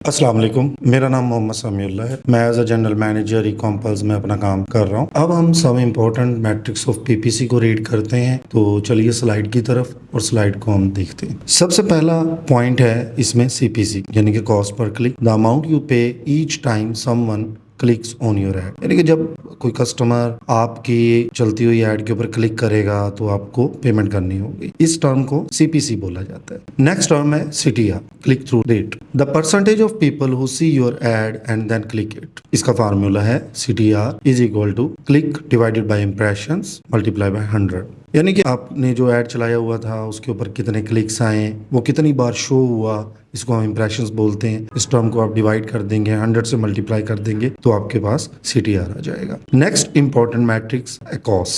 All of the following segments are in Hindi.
अस्सलाम वालेकुम। मेरा नाम मोहम्मद समीउल्लाह है। मैं एज अ जनरल मैनेजर ई कॉम्पल्स में अपना काम कर रहा हूँ। अब हम some important metrics of PPC को रीड करते हैं। तो चलिए स्लाइड की तरफ और स्लाइड को हम देखते हैं। सबसे पहला पॉइंट है इसमें सीपीसी यानी कि कॉस्ट पर click, the amount you pay each time someone clicks on your ad. यानी कि जब कोई कस्टमर आपकी चलती हुई एड के ऊपर क्लिक करेगा तो आपको पेमेंट करनी होगी। इस टर्म को सीपीसी बोला जाता है। नेक्स्ट टर्म है CTR, click through rate, the percentage of people who see your ad and then click it. इसका फार्मूला है CTR is equal to click divided by impressions multiply by 100। यानी कि आपने जो ऐड चलाया हुआ था उसके ऊपर कितने क्लिक्स आए, वो कितनी बार शो हुआ, इसको हम इम्प्रेशंस बोलते हैं। इस टर्म को आप डिवाइड कर देंगे, 100 से मल्टीप्लाई कर देंगे तो आपके पास सीटीआर आ जाएगा। Next important matrix ACoS,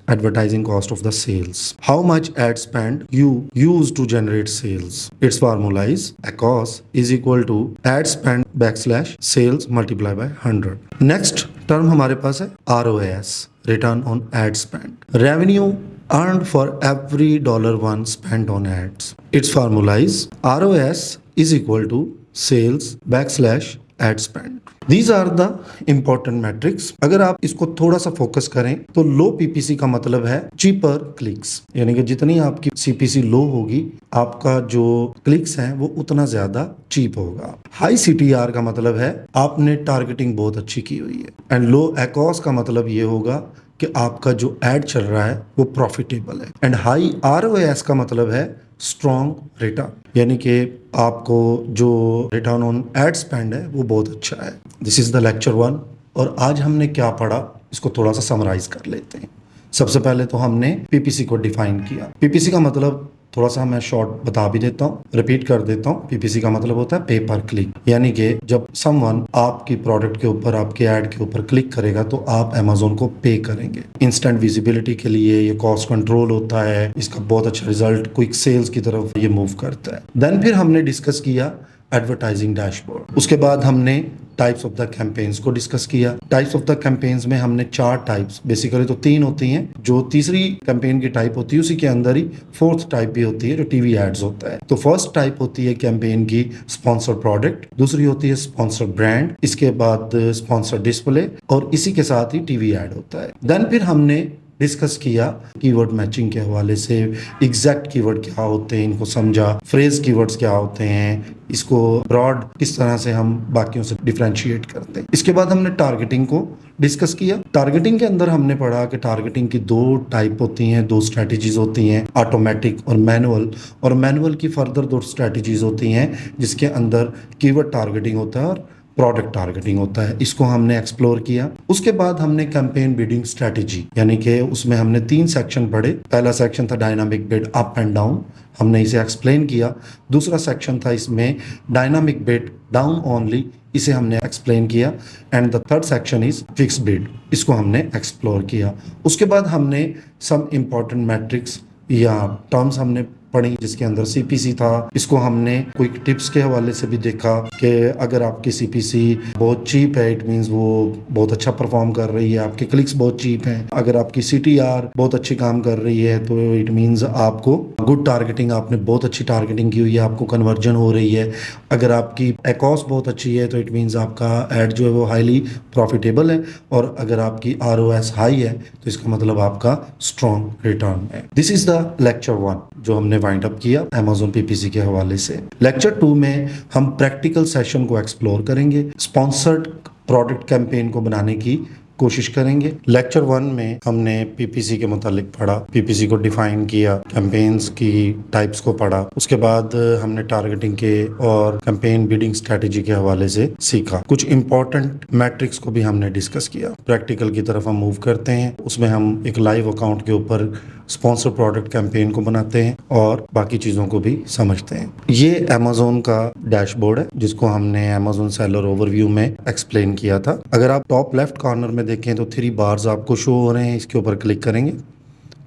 advertising cost of the sales. How much ad spend you use to generate sales? Its formula is ACoS is equal to ad spend backslash sales multiply by 100. Next term हमारे पास है ROAS, return on ad spend. Revenue earned for every $1 spent on ads. Its formula is ROAS is equal to sales backslash ad spend. These are the important metrics. अगर आप इसको थोड़ा सा फोकस करें तो लो पीपीसी का मतलब है चीपर क्लिक्स, यानी कि जितनी आपकी सीपीसी लो होगी आपका जो क्लिक्स हैं वो उतना ज्यादा चीप होगा। हाई सीटीआर का मतलब है आपने टारगेटिंग बहुत अच्छी की हुई है। एंड लो ACoS का मतलब ये होगा कि आपका जो एड चल रहा है वो प्रॉफिटेबल है। एंड हाई ROAS का मतलब है स्ट्रॉन्ग रिटर्न, यानी कि आपको जो रिटर्न ऑन एड स्पेंड है वो बहुत अच्छा है। दिस इज द लेक्चर 1 और आज हमने क्या पढ़ा इसको थोड़ा सा समराइज कर लेते हैं। सबसे पहले तो हमने पीपीसी को डिफाइन किया। पीपीसी का मतलब थोड़ा सा मैं शॉर्ट बता भी देता हूँ, रिपीट कर देता हूँ। पीपीसी का मतलब होता है पे पर क्लिक, यानी कि जब समवन आपकी प्रोडक्ट के ऊपर, आपके ऐड के ऊपर क्लिक करेगा तो आप अमेजोन को पे करेंगे। इंस्टेंट विजिबिलिटी के लिए ये कॉस्ट कंट्रोल होता है, इसका बहुत अच्छा रिजल्ट क्विक सेल्स की तरफ ये मूव करता है। देन फिर हमने डिस्कस किया एडवर्टाइजिंग डैशबोर्ड। उसके बाद हमने टाइप्स ऑफ द कैंपेन्स को डिस्कस किया। टाइप्स ऑफ द कैंपेन्स में हमने 4 टाइप्स, बेसिकली तो 3 होती हैं। जो तीसरी कैंपेन की टाइप होती है उसी के अंदर ही 4th टाइप भी होती है जो टीवी एड्स होता है। तो फर्स्ट टाइप होती है कैंपेन की स्पॉन्सर प्रोडक्ट, दूसरी होती है स्पॉन्सर ब्रांड, इसके बाद स्पॉन्सर डिस्प्ले और इसी के साथ ही टीवी एड होता है। देन फिर हमने डिस्कस किया कीवर्ड मैचिंग के हवाले से, एग्जैक्ट कीवर्ड क्या होते हैं इनको समझा, फ्रेज कीवर्ड्स क्या होते हैं, इसको ब्रॉड किस तरह से हम बाकियों से डिफरेंशिएट करते हैं। इसके बाद हमने टारगेटिंग को डिस्कस किया। टारगेटिंग के अंदर हमने पढ़ा कि टारगेटिंग की 2 टाइप होती हैं, 2 स्ट्रैटेजीज होती हैं, ऑटोमेटिक और मैनुअल। और मैनुअल की फर्दर 2 स्ट्रैटेजीज होती हैं जिसके अंदर कीवर्ड टारगेटिंग होता है और प्रोडक्ट टारगेटिंग होता है। इसको हमने एक्सप्लोर किया। उसके बाद हमने कैंपेन बिडिंग स्ट्रेटेजी, यानी कि उसमें हमने 3 सेक्शन पढ़े। पहला सेक्शन था dynamic bid up and down, हमने इसे एक्सप्लेन किया। दूसरा सेक्शन था इसमें डायनामिक बिड डाउन ओनली, इसे हमने एक्सप्लेन किया। And the third section is fix bid, इसको हमने एक्सप्लोर किया। उसके बाद हमने सम इम्पॉर्टेंट मैट्रिक्स या टर्म्स हमने पढ़ी जिसके अंदर सीपीसी था। इसको हमने क्विक टिप्स के हवाले से भी देखा कि अगर आपकी सीपीसी बहुत चीप है इट मींस वो बहुत अच्छा परफॉर्म कर रही है, आपके क्लिक्स बहुत चीप हैं। अगर आपकी सीटीआर बहुत अच्छी काम कर रही है तो इट मींस आपको गुड टारगेटिंग, आपने बहुत अच्छी टारगेटिंग की हुई है, आपको कन्वर्जन हो रही है। अगर आपकी ACoS बहुत अच्छी है तो इट मींस आपका एड जो है वो हाईली प्रॉफिटेबल है। और अगर आपकी ROAS हाई है तो इसका मतलब आपका स्ट्रॉन्ग रिटर्न है। दिस इज द लेक्चर 1 जो हमने वाइंड अप किया Amazon PPC के हवाले से। लेक्चर 2 में हम प्रैक्टिकल सेशन को एक्सप्लोर करेंगे, स्पॉन्सर्ड प्रोडक्ट कैंपेन को बनाने की कोशिश करेंगे। लेक्चर 1 में हमने पीपीसी के मुतालिक पढ़ा, पीपीसी को डिफाइन किया, कैंपेन्स की टाइप्स को पढ़ा। उसके बाद हमने टारगेटिंग के और कैंपेन बिडिंग स्ट्रेटेजी के हवाले से सीखा। कुछ इंपॉर्टेंट मैट्रिक्स को भी हमने डिस्कस किया। प्रैक्टिकल की तरफ हम मूव करते हैं, उसमें हम एक लाइव अकाउंट के ऊपर स्पॉन्सर प्रोडक्ट कैंपेन को बनाते हैं और बाकी चीज़ों को भी समझते हैं। ये अमेजोन का डैशबोर्ड है जिसको हमने अमेजोन सेलर ओवरव्यू में एक्सप्लेन किया था। अगर आप टॉप लेफ्ट कॉर्नर में देखें तो 3 बार्स आपको शो हो रहे हैं, इसके ऊपर क्लिक करेंगे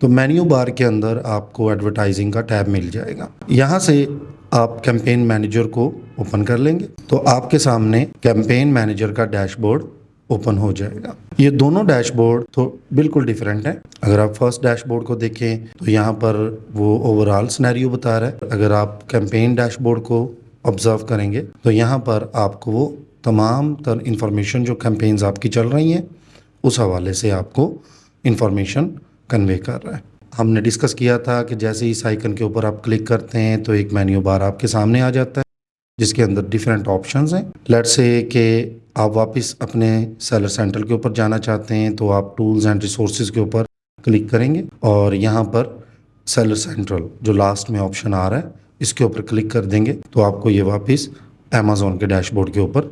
तो मेन्यू बार के अंदर आपको एडवर्टाइजिंग का टैब मिल जाएगा। यहाँ से आप कैंपेन मैनेजर को ओपन कर लेंगे तो आपके सामने कैंपेन मैनेजर का डैशबोर्ड ओपन हो जाएगा। ये दोनों डैशबोर्ड तो बिल्कुल डिफरेंट है। अगर आप फर्स्ट डैशबोर्ड को देखें तो यहाँ पर वो ओवरऑल सिनेरियो बता रहा है। अगर आप कैंपेन डैशबोर्ड को ऑब्जर्व करेंगे तो यहाँ पर आपको वो तमाम तर इंफॉर्मेशन जो कैंपेन्स आपकी चल रही हैं उस हवाले से आपको इंफॉर्मेशन कन्वे कर रहा है। हमने डिस्कस किया था कि जैसे ही इस आइकन के ऊपर आप क्लिक करते हैं तो एक मेन्यू बार आपके सामने आ जाता है जिसके अंदर डिफरेंट ऑप्शंस हैं। लेट्स से कि आप वापस अपने सेलर सेंटर के ऊपर जाना चाहते हैं तो आप टूल्स एंड रिसोर्सेज के ऊपर क्लिक करेंगे और यहाँ पर सेलर सेंट्रल जो लास्ट में ऑप्शन आ रहा है इसके ऊपर क्लिक कर देंगे तो आपको ये वापस अमेज़ॉन के डैशबोर्ड के ऊपर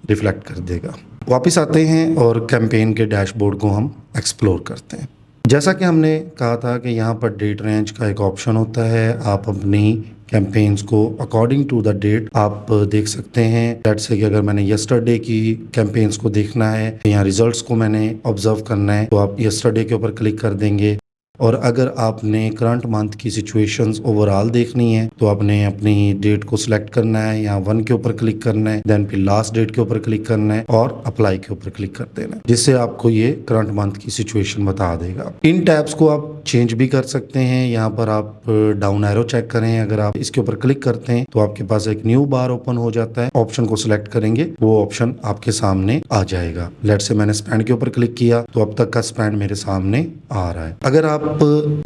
रिफ्लेक्ट कर देगा। वापस आते हैं और कैंपेन के डैशबोर्ड को हम एक्सप्लोर करते हैं। जैसा कि हमने कहा था कि यहाँ पर डेट रेंज का एक ऑप्शन होता है, आप अपनी कैंपेन्स को अकॉर्डिंग टू द डेट आप देख सकते हैं। लेट्स से कि अगर मैंने यस्टरडे की कैंपेन्स को देखना है, यहाँ रिजल्ट्स को मैंने ऑब्जर्व करना है तो आप यस्टरडे के ऊपर क्लिक कर देंगे। और अगर आपने करंट मंथ की सिचुएशंस ओवरऑल देखनी है तो आपने अपनी डेट को सिलेक्ट करना है, यहाँ 1 के ऊपर क्लिक करना है, देन फिर लास्ट डेट के ऊपर क्लिक करना है और अप्लाई के ऊपर क्लिक कर देना है, जिससे आपको ये करंट मंथ की सिचुएशन बता देगा। इन टैब्स को आप चेंज भी कर सकते हैं। यहाँ पर आप डाउन एरो चेक करें, अगर आप इसके ऊपर क्लिक करते हैं तो आपके पास एक न्यू बार ओपन हो जाता है। ऑप्शन को सिलेक्ट करेंगे वो ऑप्शन आपके सामने आ जाएगा। लेट से मैंने स्पेंड के ऊपर क्लिक किया तो अब तक का स्पेंड मेरे सामने आ रहा है। अगर आप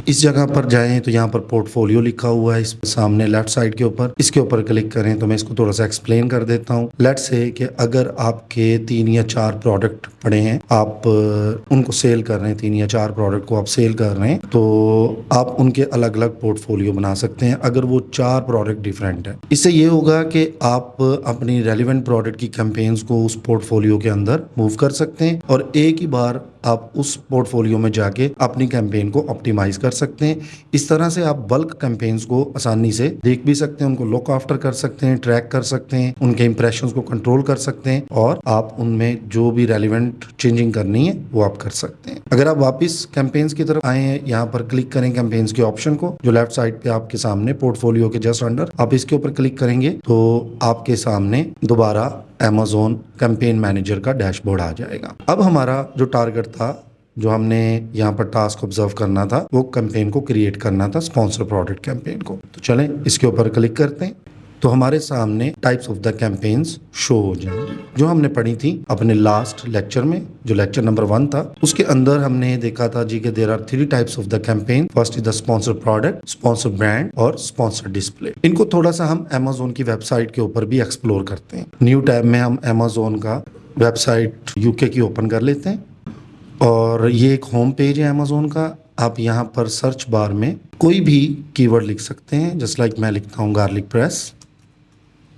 इस जगह पर जाएं तो यहाँ पर पोर्टफोलियो लिखा हुआ है इस सामने लेफ्ट साइड के ऊपर, इसके ऊपर क्लिक करें तो मैं इसको थोड़ा सा एक्सप्लेन कर देता हूँ। लेट्स से कि अगर आपके 3 या 4 प्रोडक्ट पड़े हैं, आप उनको सेल कर रहे हैं, 3 या 4 प्रोडक्ट को आप सेल कर रहे हैं तो आप उनके अलग अलग पोर्टफोलियो बना सकते हैं अगर वो 4 प्रोडक्ट डिफरेंट है। इससे ये होगा कि आप अपनी रेलिवेंट प्रोडक्ट की कैंपेन्स को उस पोर्टफोलियो के अंदर मूव कर सकते हैं और एक ही बार आप उस पोर्टफोलियो में जाके अपनी कैंपेन को ऑप्टिमाइज कर सकते हैं। इस तरह से आप बल्क कैंपेन्स को आसानी से देख भी सकते हैं, उनको लुक आफ्टर कर सकते हैं, ट्रैक कर सकते हैं, उनके इंप्रेशंस को कंट्रोल कर सकते हैं और आप उनमें जो भी रेलिवेंट चेंजिंग करनी है वो आप कर सकते हैं। अगर आप वापस कैंपेन्स की तरफ आए हैं, यहाँ पर क्लिक करें कैंपेन्स के ऑप्शन को जो लेफ्ट साइड पे आपके सामने पोर्टफोलियो के जस्ट अंडर, आप इसके ऊपर क्लिक करेंगे तो आपके सामने दोबारा अमेज़ॉन कैंपेन मैनेजर का डैशबोर्ड आ जाएगा। अब हमारा जो टारगेट था, जो हमने यहाँ पर टास्क ऑब्जर्व करना था, वो कैंपेन को क्रिएट करना था, स्पॉन्सर प्रोडक्ट कैंपेन को। तो चलें इसके ऊपर क्लिक करते हैं तो हमारे सामने types of the campaigns show हो जाएंगी जो हमने पढ़ी थी अपने लास्ट लेक्चर में, जो लेक्चर नंबर 1 था। उसके अंदर हमने देखा था जी कि there are 3 types of the campaign. First is the sponsor product, sponsor brand और स्पॉन्सर डिस्प्ले। इनको थोड़ा सा हम अमेज़ॉन की वेबसाइट के ऊपर भी एक्सप्लोर करते हैं। न्यू टैब में हम अमेज़ॉन का वेबसाइट यूके की ओपन कर लेते हैं और ये एक होम पेज है अमेज़ॉन का। आप यहाँ पर सर्च बार में कोई भी कीवर्ड लिख सकते हैं, जस्ट लाइक मैं लिखता हूँ गार्लिक प्रेस।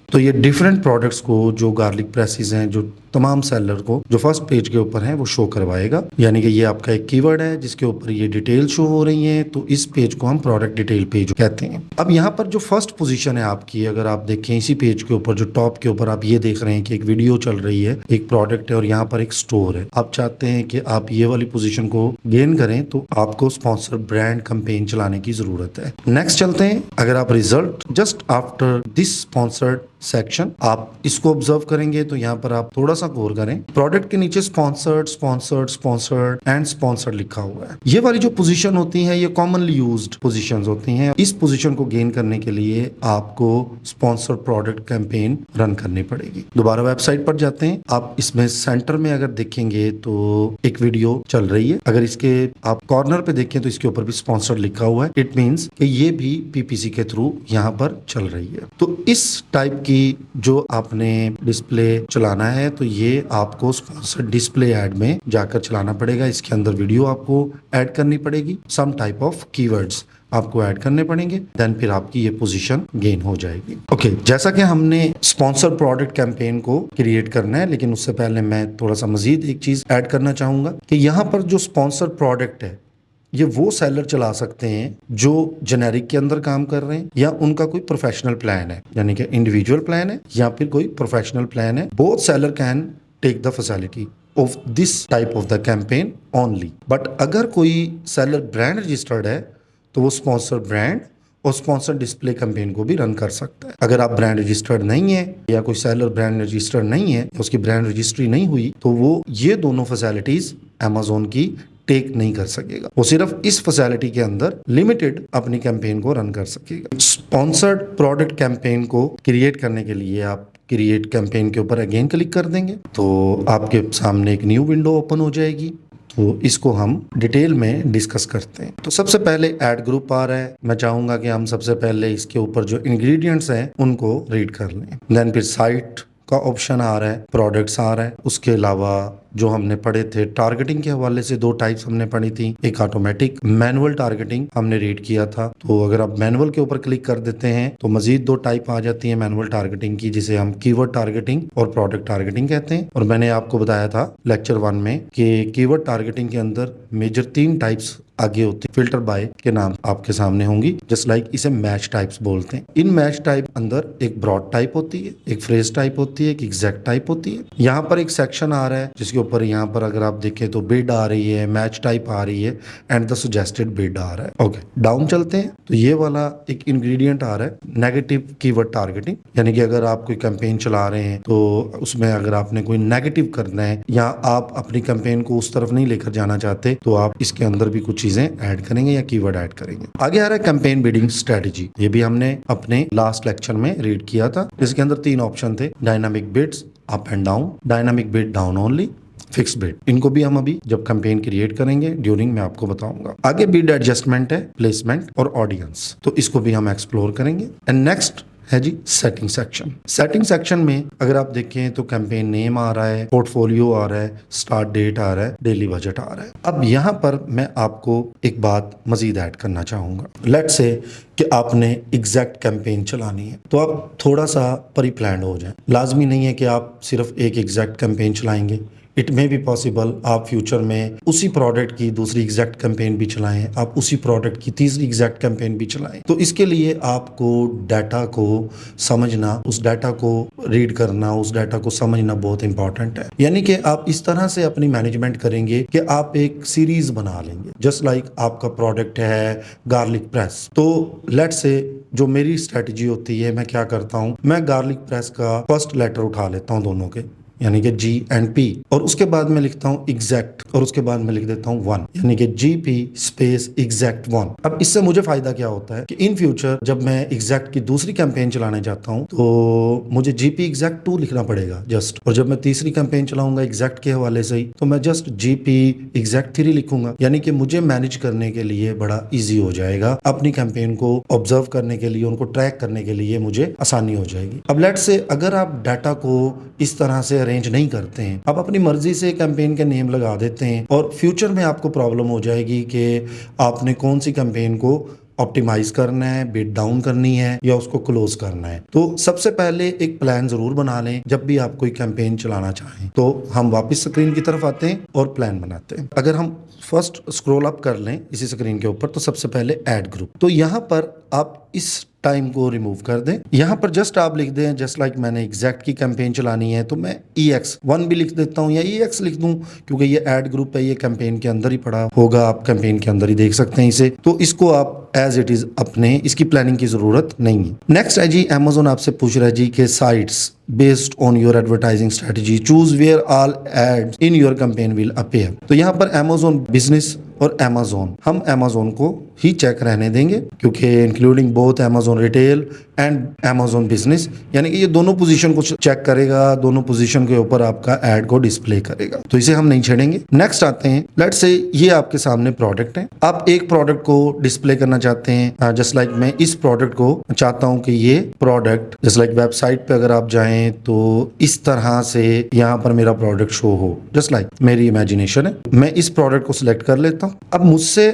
तो ये डिफरेंट प्रोडक्ट्स को, जो गार्लिक प्रेसेस हैं, जो तमाम सेलर को जो फर्स्ट पेज के ऊपर है वो शो करवाएगा। यानी कि ये आपका एक कीवर्ड है जिसके ऊपर ये डिटेल शो हो रही हैं, तो इस पेज को हम प्रोडक्ट डिटेल पेज कहते हैं। अब यहाँ पर जो फर्स्ट पोजीशन है आपकी, अगर आप देखें इसी पेज के ऊपर जो टॉप के ऊपर आप ये देख रहे हैं कि एक वीडियो चल रही है, एक प्रोडक्ट है और यहाँ पर एक स्टोर है। आप चाहते हैं कि आप ये वाली पोजीशन को गेन करें तो आपको स्पॉन्सर ब्रांड कैंपेन चलाने की जरूरत है। नेक्स्ट चलते हैं। अगर आप result just after this sponsored section आप इसको ऑब्जर्व करेंगे तो यहाँ पर आप थोड़ा सा गौर करें, प्रोडक्ट के नीचे sponsored, sponsored, sponsored and sponsored लिखा हुआ है। ये वाली जो पोजीशन होती है ये कॉमनली यूज्ड पोजीशंस होती हैं। इस पोजीशन को गेन करने के लिए आपको स्पॉन्सर प्रोडक्ट कैंपेन रन करनी पड़ेगी। दोबारा वेबसाइट पर जाते हैं। आप इसमें सेंटर में अगर देखेंगे तो एक वीडियो चल रही है। अगर इसके आप कॉर्नर पे देखें तो इसके ऊपर भी स्पॉन्सर्ड लिखा हुआ है। इट मीन्स कि ये भी पीपीसी के थ्रू यहाँ पर चल रही है। तो इस टाइप की जो आपने डिस्प्ले चलाना है तो ये आपको स्पॉन्सर डिस्प्ले ऐड में जाकर चलाना पड़ेगा। इसके अंदर वीडियो आपको ऐड करनी पड़ेगी, सम टाइप ऑफ कीवर्ड्स आपको ऐड करने पड़ेंगे, देन फिर आपकी ये पोजीशन गेन हो जाएगी। ओके, जैसा कि हमने स्पॉन्सर प्रोडक्ट कैंपेन को क्रिएट करना है, लेकिन उससे पहले मैं थोड़ा सा मजीद एक चीज ऐड करना चाहूंगा कि यहाँ पर जो स्पॉन्सर प्रोडक्ट है ये वो सेलर चला सकते हैं जो जेनेरिक के अंदर काम कर रहे हैं या उनका कोई प्रोफेशनल प्लान है, यानी कि इंडिविजुअल प्लान है या फिर कोई प्रोफेशनल प्लान है। Both seller can take the facility of this type of the campaign only. But अगर कोई सेलर ब्रांड रजिस्टर्ड है तो वो स्पॉन्सर ब्रांड और स्पॉन्सर डिस्प्ले कैंपेन को भी रन कर सकता है। अगर आप ब्रांड रजिस्टर्ड नहीं है या कोई सेलर ब्रांड रजिस्टर्ड नहीं है, उसकी ब्रांड रजिस्ट्री नहीं हुई, तो वो ये दोनों फैसिलिटीज अमेज़ॉन की टेक नहीं कर सकेगा, वो सिर्फ इस फैसिलिटी के अंदर लिमिटेड अपनी कैंपेन को रन कर सकेगा। स्पॉन्सर्ड प्रोडक्ट कैंपेन को क्रिएट करने के लिए आप क्रिएट कैंपेन के ऊपर अगेन क्लिक कर देंगे तो आपके सामने एक न्यू विंडो ओपन हो जाएगी। तो इसको हम डिटेल में डिस्कस करते हैं। तो सबसे पहले ऐड ग्रुप आ रहा है, मैं चाहूंगा कि हम सबसे पहले इसके ऊपर जो इंग्रेडिएंट्स हैं उनको रीड कर लें। देन फिर साइट का ऑप्शन आ रहा है, प्रोडक्ट्स आ रहा है, उसके अलावा जो हमने पढ़े थे टारगेटिंग के हवाले से 2 टाइप्स हमने पढ़ी थी, एक ऑटोमेटिक मैनुअल टारगेटिंग हमने रीड किया था। तो अगर आप मैनुअल के ऊपर क्लिक कर देते हैं तो मजीद 2 टाइप आ जाती है मैनुअल टारगेटिंग की, जिसे हम कीवर्ड टारगेटिंग और प्रोडक्ट टारगेटिंग कहते हैं। और मैंने आपको बताया था लेक्चर 1 में कि कीवर्ड टारगेटिंग के अंदर मेजर 3 टाइप्स आगे होती है, फिल्टर बाय के नाम आपके सामने होंगी, जस्ट लाइक इसे मैच टाइप्स बोलते हैं। इन मैच टाइप अंदर एक ब्रॉड टाइप होती है, एक फ्रेज टाइप होती है, एक एग्जैक्ट टाइप होती है। यहाँ पर एक सेक्शन आ रहा है जिसके ऊपर यहाँ पर अगर आप देखें तो बिड आ रही है, मैच टाइप आ रही है एंड द सजेस्टेड बिड आ रहा है। ओके, डाउन चलते हैं तो ये वाला एक इंग्रेडिएंट आ रहा है नेगेटिव कीवर्ड टारगेटिंग, यानी कि अगर आप कोई कैंपेन चला रहे हैं तो उसमें अगर आपने कोई नेगेटिव करना है या आप अपनी कैंपेन को उस तरफ नहीं लेकर जाना चाहते तो आप इसके अंदर भी कुछ चीजें ऐड करेंगे या कीवर्ड ऐड करेंगे। आगे आ रहा है कैंपेन बिडिंग स्ट्रेटजी, ये भी हमने अपने लास्ट लेक्चर में रीड किया था। इसके अंदर 3 ऑप्शन थे, dynamic bids, up and down, dynamic bid down only, fix bid. इनको भी हम अभी जब कैंपेन क्रिएट करेंगे ड्यूरिंग मैं आपको बताऊंगा। आगे बिड एडजस्टमेंट है, प्लेसमेंट और ऑडियंस, तो इसको भी हम एक्सप्लोर करेंगे। एंड नेक्स्ट है जी सेटिंग सेक्शन। सेटिंग सेक्शन में अगर आप देखें तो कैंपेन नेम आ रहा है, पोर्टफोलियो आ रहा है, स्टार्ट डेट आ रहा है, डेली बजट आ रहा है। अब यहाँ पर मैं आपको एक बात मजीद ऐड करना चाहूंगा। लेट्स से कि आपने एग्जैक्ट कैंपेन चलानी है तो आप थोड़ा सा प्री प्लान्ड हो जाएं। लाजमी नहीं है कि आप सिर्फ एक एग्जैक्ट कैंपेन चलाएंगे, इट मे बी पॉसिबल आप फ्यूचर में उसी प्रोडक्ट की दूसरी एग्जैक्ट कैंपेन भी चलाएं, आप उसी प्रोडक्ट की तीसरी एग्जैक्ट कैंपेन भी चलाएं। तो इसके लिए आपको डाटा को समझना, उस डाटा को रीड करना, उस डाटा को समझना बहुत इंपॉर्टेंट है। यानी कि आप इस तरह से अपनी मैनेजमेंट करेंगे कि आप एक सीरीज बना लेंगे। जस्ट लाइक आपका प्रोडक्ट है गार्लिक प्रेस, तो लेट्स से जो मेरी स्ट्रेटजी होती है, मैं क्या करता हूँ, मैं गार्लिक प्रेस का फर्स्ट लेटर उठा लेता हूँ दोनों के, यानी कि G and P, और उसके बाद मैं लिखता हूँ एग्जैक्ट और उसके बाद मैं लिख देता हूँ 1, यानी कि GP स्पेस एग्जैक्ट 1। अब इससे मुझे फायदा क्या होता है कि इन फ्यूचर जब मैं एग्जैक्ट की दूसरी कैंपेन चलाने जाता हूँ तो मुझे GP एग्जैक्ट 2 लिखना पड़ेगा जस्ट, और जब मैं तीसरी कैंपेन चलाऊंगा एग्जैक्ट के हवाले से ही तो मैं जस्ट GP एग्जैक्ट 3 लिखूंगा। यानी कि मुझे मैनेज करने के लिए बड़ा ईजी हो जाएगा, अपनी कैंपेन को ऑब्जर्व करने के लिए, उनको ट्रैक करने के लिए मुझे आसानी हो जाएगी। अब लेट्स से अगर आप डाटा को इस तरह से अरेंज नहीं करते हैं, आप अपनी मर्जी से कैंपेन के नेम लगा देते हैं और फ्यूचर में आपको प्रॉब्लम हो जाएगी कि आपने कौन सी कैंपेन को ऑप्टिमाइज करना है, बिड डाउन करनी है या उसको क्लोज करना है। तो सबसे पहले एक प्लान जरूर बना लें जब भी आप कोई कैंपेन चलाना चाहें। तो हम वापस स्क्रीन की तरफ आते हैं और प्लान बनाते हैं। अगर हम फर्स्ट स्क्रॉल अप कर लें इसी स्क्रीन के ऊपर तो सबसे पहले ऐड ग्रुप, तो यहाँ पर आप इस टाइम को रिमूव कर दें। यहाँ पर जस्ट आप लिख दें, जस्ट लाइक मैंने एग्जैक्ट की कैंपेन चलानी है तो मैं EX1 भी लिख देता हूँ या EX लिख दूं, क्योंकि ये ऐड ग्रुप है, ये कैंपेन के अंदर ही पड़ा होगा, आप कैंपेन के अंदर ही देख सकते हैं इसे। तो इसको आप एज इट इज अपने, इसकी प्लानिंग की जरूरत नहीं है। नेक्स्ट है जी Amazon आपसे पूछ रहा है जी के sites based on your advertising strategy choose where all ads in your campaign will appear. तो यहाँ पर Amazon बिजनेस और Amazon, हम Amazon को ही चेक रहने देंगे क्योंकि including both Amazon retail and Amazon business, यानी कि ये दोनों पोजीशन को चेक करेगा, दोनों पोजीशन के ऊपर आपका एड को डिस्प्ले करेगा, तो इसे हम नहीं छेड़ेंगे। नेक्स्ट आते हैं, लेट्स से ये आपके सामने प्रोडक्ट है, आप एक प्रोडक्ट को डिस्प्ले करना चाहते हैं। जस्ट लाइक मैं इस प्रोडक्ट को चाहता हूं कि ये प्रोडक्ट जस्ट लाइक वेबसाइट पे अगर आप जाएं तो इस तरह से यहाँ पर मेरा प्रोडक्ट शो हो, जस्ट लाइक मेरी इमेजिनेशन है। मैं इस प्रोडक्ट को सिलेक्ट कर लेता हूँ। अब मुझसे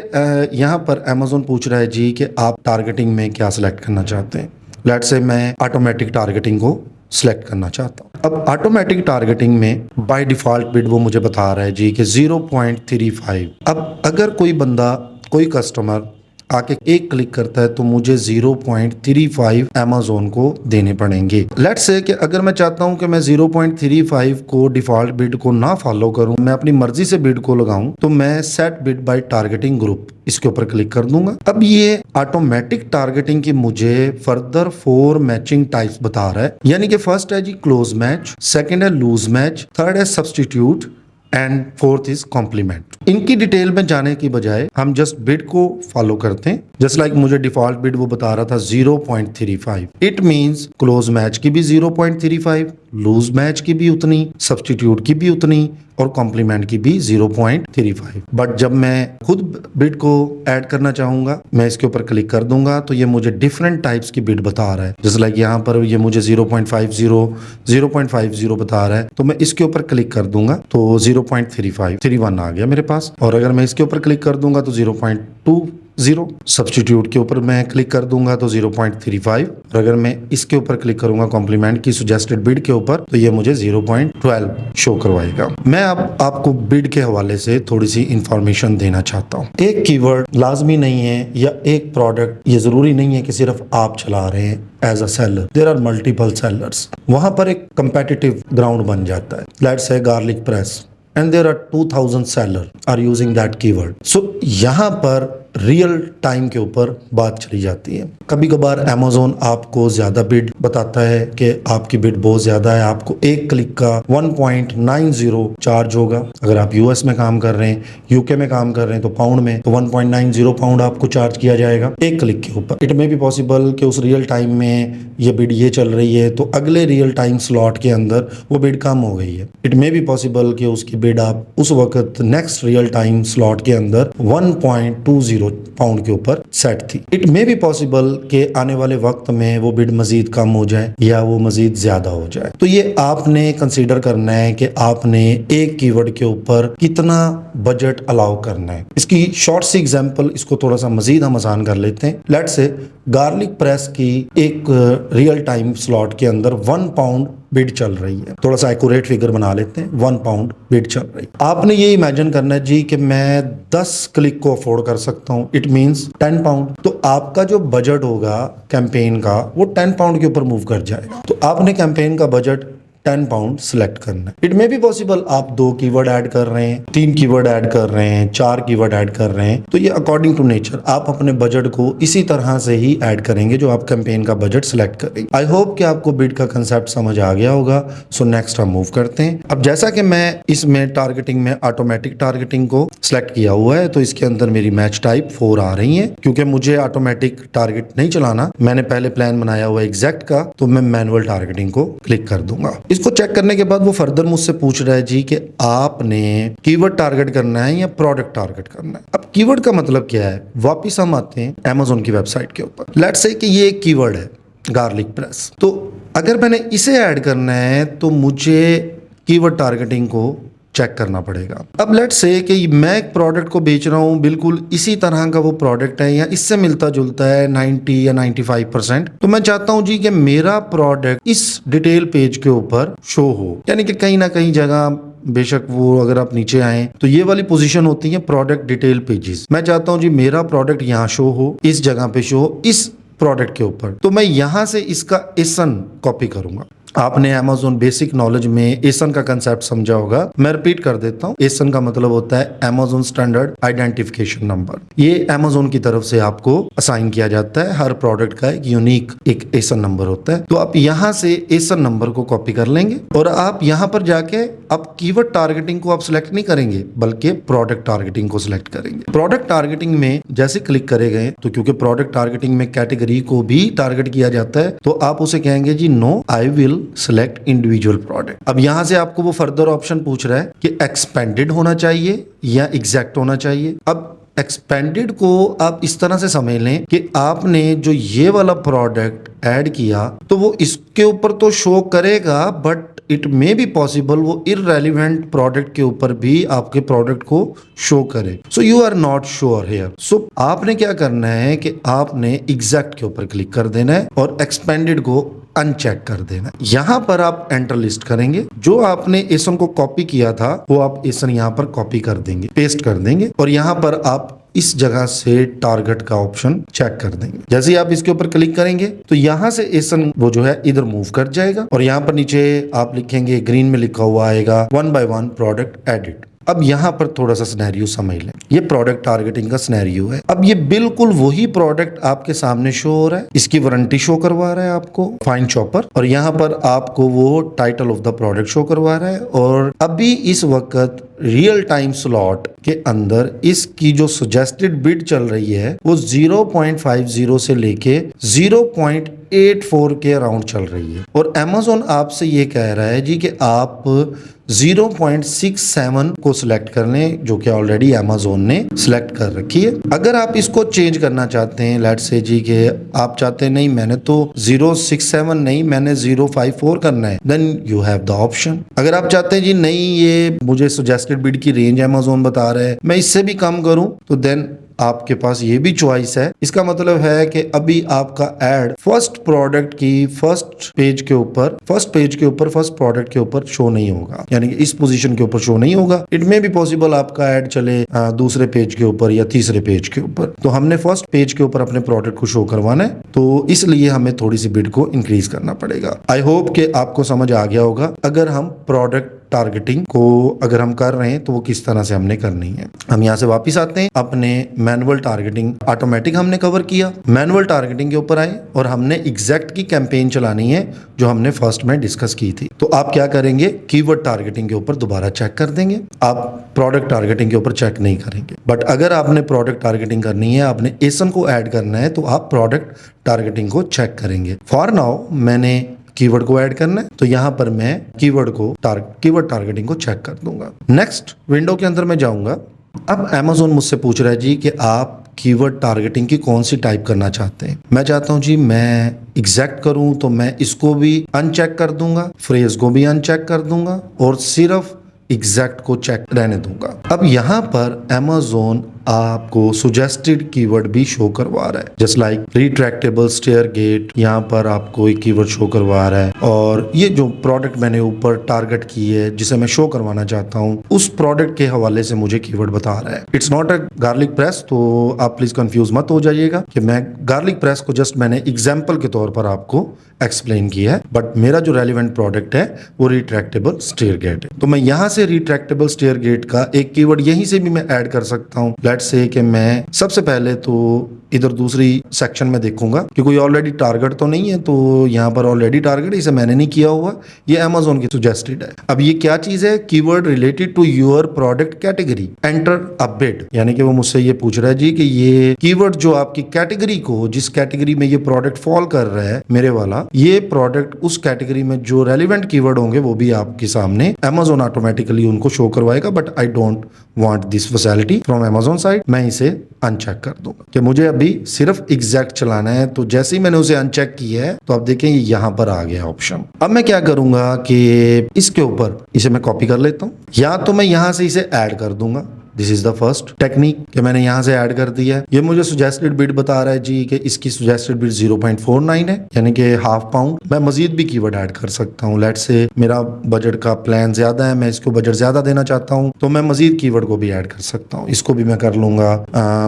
यहाँ पर Amazon पूछ रहा है जी कि आप टारगेटिंग में क्या सिलेक्ट करना चाहते हैं। लेट्स से मैं ऑटोमेटिक टारगेटिंग को सिलेक्ट करना चाहता हूँ। अब ऑटोमेटिक टारगेटिंग में बाय डिफॉल्ट बिड वो मुझे बता रहा है जी कि 0.35। अब अगर कोई बंदा, कोई कस्टमर आके एक क्लिक करता है तो मुझे 0.35 Amazon को देने पड़ेंगे। लेट्स से कि अगर मैं चाहता हूं कि मैं 0.35 को डिफॉल्ट बिड को ना फॉलो करूं, मैं अपनी मर्जी से बिड को लगाऊं, तो मैं set bid by targeting group इसके ऊपर क्लिक कर दूंगा। अब ये ऑटोमेटिक टारगेटिंग की मुझे फर्दर 4 मैचिंग टाइप्स बता रहा है, यानी कि फर्स्ट है जी क्लोज मैच, सेकंड है लूज मैच, थर्ड है substitute, and fourth is complement. इनकी डिटेल में जाने की बजाय हम जस्ट बिड को फॉलो करते हैं। जस्ट लाइक मुझे डिफॉल्ट बिड वो बता रहा था 0.35, इट मींस क्लोज मैच की भी 0.35, लूज मैच की भी उतनी, सब्स्टिट्यूट की भी उतनी और कॉम्प्लीमेंट की भी 0.35। बट जब मैं खुद बिड को ऐड करना चाहूंगा, मैं इसके ऊपर क्लिक कर दूंगा तो ये मुझे डिफरेंट टाइप्स की बिड बता रहा है। जैसे लाइक यहाँ पर ये मुझे 0.50 बता रहा है, तो मैं इसके ऊपर क्लिक कर दूंगा तो 0.31 आ गया मेरे पास। और अगर मैं इसके ऊपर क्लिक कर दूंगा तो 0.20, सब्स्टिट्यूट के ऊपर मैं क्लिक कर दूंगा तो 0.35, और अगर मैं इसके ऊपर क्लिक करूंगा कॉम्प्लीमेंट की सजेस्टेड बिड के ऊपर तो ये मुझे 0.12 शो करवाएगा। मैं अब आपको बिड के हवाले से थोड़ी सी इंफॉर्मेशन देना चाहता हूँ। एक कीवर्ड लाजमी नहीं है या एक प्रोडक्ट ये जरूरी नहीं है कि सिर्फ आप चला रहे हैं as a seller, there are multiple sellers. वहां पर एक कंपेटिटिव ग्राउंड बन जाता है। Let's say garlic press and there are 2000 seller are using that keyword. So यहाँ पर रियल टाइम के ऊपर बात चली जाती है। कभी कभार अमेज़न आपको ज्यादा बिड बताता है कि आपकी बिड बहुत ज्यादा है, आपको एक क्लिक का 1.90 चार्ज होगा। अगर आप यूएस में काम कर रहे हैं, यूके में काम कर रहे हैं तो पाउंड में, तो 1.90 पाउंड आपको चार्ज किया जाएगा एक क्लिक के ऊपर। इट मे बी पॉसिबल कि उस रियल टाइम में ये बिड ये चल रही है तो अगले रियल टाइम स्लॉट के अंदर वो बिड कम हो गई है। इट मे बी पॉसिबल कि उसकी बिड आप उस वक्त नेक्स्ट रियल टाइम स्लॉट के अंदर 1.20 पाउंड के ऊपर सेट थी। इट मे बी पॉसिबल कि आने वाले वक्त में वो बिड मजीद कम हो जाए या वो मजीद ज्यादा हो जाए। तो ये आपने कंसीडर करना है कि आपने एक कीवर्ड के ऊपर कितना बजट अलाउ करना है। इसकी शॉर्ट सी एग्जांपल, इसको थोड़ा सा मजीद हम आसान कर लेते हैं। लेट्स से गार्लिक प्रेस की एक रियल टाइम स्लॉट के अंदर 1 पाउंड बिड चल रही है। थोड़ा सा एक्यूरेट फिगर बना लेते हैं, 1 पाउंड बिड चल रही है। आपने ये इमेजिन करना है जी कि मैं 10 क्लिक को अफोर्ड कर सकता हूँ, इट मींस 10 पाउंड। तो आपका जो बजट होगा कैंपेन का वो 10 पाउंड के ऊपर मूव कर जाएगा। तो आपने कैंपेन का बजट 10 पाउंड सिलेक्ट करना है। इट मे बी पॉसिबल आप 2 कीवर्ड ऐड कर रहे हैं, 3 कीवर्ड ऐड कर रहे हैं, 4 कीवर्ड ऐड कर रहे हैं, तो ये अकॉर्डिंग टू नेचर आप अपने बजट को इसी तरह से ही ऐड करेंगे जो आप कैंपेन का बजट सिलेक्ट करेंगे। आई होप कि आपको बिड का कंसेप्ट समझ आ गया होगा। सो नेक्स्ट हम मूव करते हैं। अब जैसा कि मैं इसमें टारगेटिंग में ऑटोमेटिक टारगेटिंग को सिलेक्ट किया हुआ है तो इसके अंदर मेरी मैच टाइप 4 आ रही है। क्योंकि मुझे ऑटोमेटिक टारगेट नहीं चलाना, मैंने पहले प्लान बनाया हुआ एग्जैक्ट का, तो मैं मैनुअल टारगेटिंग को क्लिक कर दूंगा। इसको चेक करने के बाद वो फर्दर मुझसे पूछ रहा है जी कि आपने कीवर्ड टारगेट करना है या प्रोडक्ट टारगेट करना है। अब कीवर्ड का मतलब क्या है, वापिस हम आते हैं अमेज़न की वेबसाइट के ऊपर। लेट्स से कि ये एक कीवर्ड है गार्लिक प्रेस, तो अगर मैंने इसे ऐड करना है तो मुझे कीवर्ड टारगेटिंग को चेक करना पड़ेगा। अब लेट्स से कि मैं एक प्रोडक्ट को बेच रहा हूँ, बिल्कुल इसी तरह का वो प्रोडक्ट है या इससे मिलता जुलता है 90 या 95%, तो मैं चाहता हूँ जी कि मेरा प्रोडक्ट इस डिटेल पेज के ऊपर शो हो। यानी कि कहीं ना कहीं जगह, बेशक वो अगर आप नीचे आए तो ये वाली पोजीशन होती है प्रोडक्ट डिटेल पेजेस। मैं चाहता हूँ जी मेरा प्रोडक्ट यहाँ शो हो, इस जगह पे शो हो, इस प्रोडक्ट के ऊपर, तो मैं यहाँ से इसका एसन कॉपी करूंगा। आपने अमेज़न बेसिक नॉलेज में एसन का कंसेप्ट समझा होगा, मैं रिपीट कर देता हूँ। एसन का मतलब होता है अमेज़न स्टैंडर्ड आइडेंटिफिकेशन नंबर। ये अमेज़न की तरफ से आपको असाइन किया जाता है। हर प्रोडक्ट का एक यूनिक एक एसन नंबर होता है। तो आप यहाँ से एसन नंबर को कॉपी कर लेंगे और आप यहाँ पर जाके अब कीवर्ड टारगेटिंग को आप सिलेक्ट नहीं करेंगे बल्कि प्रोडक्ट टारगेटिंग को सिलेक्ट करेंगे। प्रोडक्ट टारगेटिंग में जैसे क्लिक करे गए तो क्योंकि प्रोडक्ट टारगेटिंग में कैटेगरी को भी टारगेट किया जाता है, तो आप उसे कहेंगे जी no I will select individual product. अब यहां से आपको वो फर्दर ऑप्शन पूछ रहा है कि एक्सपेंडेड होना चाहिए या एग्जैक्ट होना चाहिए। अब एक्सपेंडेड को आप इस तरह से समझ लें कि आपने जो ये वाला प्रोडक्ट ऐड किया तो वो इसके ऊपर तो शो करेगा, but it may be possible वो इररेलेवेंट प्रोडक्ट के ऊपर भी आपके प्रोडक्ट को शो करे। So you are not sure here. So आपने क्या करना है कि आपने एग्जैक्ट के ऊपर क्लिक कर देना है और एक्सपेंडेड को अनचेक कर देना। यहां पर आप एंटर लिस्ट करेंगे, जो आपने एसन को कॉपी किया था वो आप एसन यहां पर कॉपी कर देंगे, पेस्ट कर देंगे और यहां पर आप इस जगह से टारगेट का ऑप्शन चेक कर देंगे। जैसे ही आप इसके ऊपर क्लिक करेंगे तो यहां से एसन वो जो है इधर मूव कर जाएगा और यहां पर नीचे आप लिखेंगे, ग्रीन में लिखा हुआ आएगा 1 by 1 प्रोडक्ट एडिट। अब यहाँ पर थोड़ा सा सिनेरियो समझ लें, ये प्रोडक्ट टारगेटिंग का सिनेरियो है। अब ये बिल्कुल वही प्रोडक्ट आपके सामने शो हो रहा है, इसकी वारंटी शो करवा रहा है आपको फाइन चॉपर, और यहाँ पर आपको वो title of the product show करवा रहा है। और अभी इस वक्त रियल टाइम स्लॉट के अंदर इसकी जो सजेस्टेड बिड चल रही है वो 0.50 से लेके 0.84 के अराउंड चल रही है। और Amazon आपसे ये कह रहा है जी कि आप 0.67 को सिलेक्ट कर लें, जो कि ऑलरेडी Amazon ने सिलेक्ट कर रखी है। अगर आप इसको चेंज करना चाहते हैं, लेट्स से जी कि आप चाहते हैं नहीं मैंने तो 0.67 नहीं मैंने 0.54 करना है, then you have the option. अगर आप चाहते हैं जी नहीं ये मुझे सजेस्टेड बिड की रेंज Amazon बता रहा है मैं इससे भी कम करूं, तो देन आपके पास ये भी चॉइस है। इसका मतलब है कि अभी आपका एड फर्स्ट प्रोडक्ट की फर्स्ट पेज के ऊपर फर्स्ट प्रोडक्ट के ऊपर शो नहीं होगा, यानी कि इस पोजीशन के ऊपर शो नहीं होगा। इट मे बी पॉसिबल आपका एड चले दूसरे पेज के ऊपर या तीसरे पेज के ऊपर, तो हमने फर्स्ट पेज के ऊपर अपने प्रोडक्ट को शो करवाना है, तो इसलिए हमें थोड़ी सी बिड को इंक्रीज करना पड़ेगा। आई होप कि आपको समझ आ गया होगा अगर हम प्रोडक्ट टारगेटिंग को अगर हम कर रहे हैं तो वो किस तरह से हमने करनी है। हम यहाँ से वापस आते हैं अपने मैनुअल टारगेटिंग, ऑटोमेटिक हमने कवर किया, मैनुअल टारगेटिंग के ऊपर आए और हमने एग्जैक्ट की कैंपेन चलानी है जो हमने फर्स्ट में डिस्कस की थी। तो आप क्या करेंगे, कीवर्ड टारगेटिंग के ऊपर दोबारा चेक कर देंगे, आप प्रोडक्ट टारगेटिंग के ऊपर चेक नहीं करेंगे। बट अगर आपने प्रोडक्ट टारगेटिंग करनी है, आपने एसन को ऐड करना है, तो आप प्रोडक्ट टारगेटिंग को चेक करेंगे। फॉर नाउ मैंने कीवर्ड को ऐड करना है, तो यहां पर मैं कीवर्ड टारगेटिंग को चेक कर दूंगा। नेक्स्ट विंडो के अंदर मैं जाऊंगा। अब Amazon मुझसे पूछ रहा है जी कि आप कीवर्ड टारगेटिंग की कौन सी टाइप करना चाहते हैं। मैं चाहता हूं जी मैं एग्जैक्ट करूं, तो मैं इसको भी अनचेक कर दूंगा, फ्रेज को भी अनचेक कर दूंगा और सिर्फ एग्जैक्ट को चेक रहने दूंगा। अब यहाँ पर Amazon आपको सुजेस्टेड कीवर्ड भी शो करवा रहा है, just like retractable stair gate, यहाँ पर आपको एक कीवर्ड शो करवा रहा है। और ये जो प्रोडक्ट मैंने ऊपर टारगेट की है जिसे मैं शो करवाना चाहता हूँ, उस प्रोडक्ट के हवाले से मुझे कीवर्ड बता रहा है। It's not a garlic press, तो आप प्लीज कंफ्यूज मत हो जाइएगा कि मैं गार्लिक प्रेस को जस्ट मैंने एग्जाम्पल के तौर पर आपको एक्सप्लेन किया है, बट मेरा जो रेलिवेंट प्रोडक्ट है वो रिट्रैक्टेबल स्टेयर गेट है। तो मैं यहाँ से रिट्रैक्टेबल स्टेयर गेट का एक कीवर्ड यहीं से भी मैं ऐड कर सकता हूँ। लेट्स से कि मैं सबसे पहले तो इधर दूसरी सेक्शन में देखूंगा कि कोई ऑलरेडी टारगेट तो नहीं है, तो यहाँ पर ऑलरेडी टारगेट इसे मैंने नहीं किया हुआ, ये Amazon की सुजेस्टेड है। अब ये क्या चीज है, keyword related to your product category, enter a bid, यानी कि वो मुझसे ये पूछ रहा है जी कि ये कीवर्ड जो आपकी कैटेगरी को, जिस कैटेगरी में ये प्रोडक्ट फॉल कर रहा है मेरे वाला, ये प्रोडक्ट उस कैटेगरी में जो रेलिवेंट कीवर्ड होंगे वो भी आपके सामने Amazon ऑटोमेटिकली उनको शो करवाएगा। But I don't want this facility from Amazon side, मैं इसे अनचेक कर दूंगा कि मुझे अभी सिर्फ एग्जैक्ट चलाना है। तो जैसे ही मैंने उसे अनचेक किया है तो आप देखें यहाँ पर आ गया ऑप्शन। अब मैं क्या करूंगा कि इसके ऊपर इसे मैं कॉपी कर लेता हूँ, या तो मैं यहाँ से इसे ऐड कर दूंगा। This is the first technique कि मैंने यहाँ से ऐड कर दिया है। ये मुझे सुजेस्टेड बिड बता रहा है जी कि इसकी सुजेस्टेड बिड 0.49 है, यानी कि हाफ पाउंड। मैं मजीद भी कीवर्ड ऐड कर सकता हूँ। लेट्स से मेरा बजट का प्लान ज्यादा है, मैं इसको बजट ज्यादा देना चाहता हूँ, तो मैं मजीद कीवर्ड को भी ऐड कर सकता हूँ। इसको भी मैं कर लूंगा,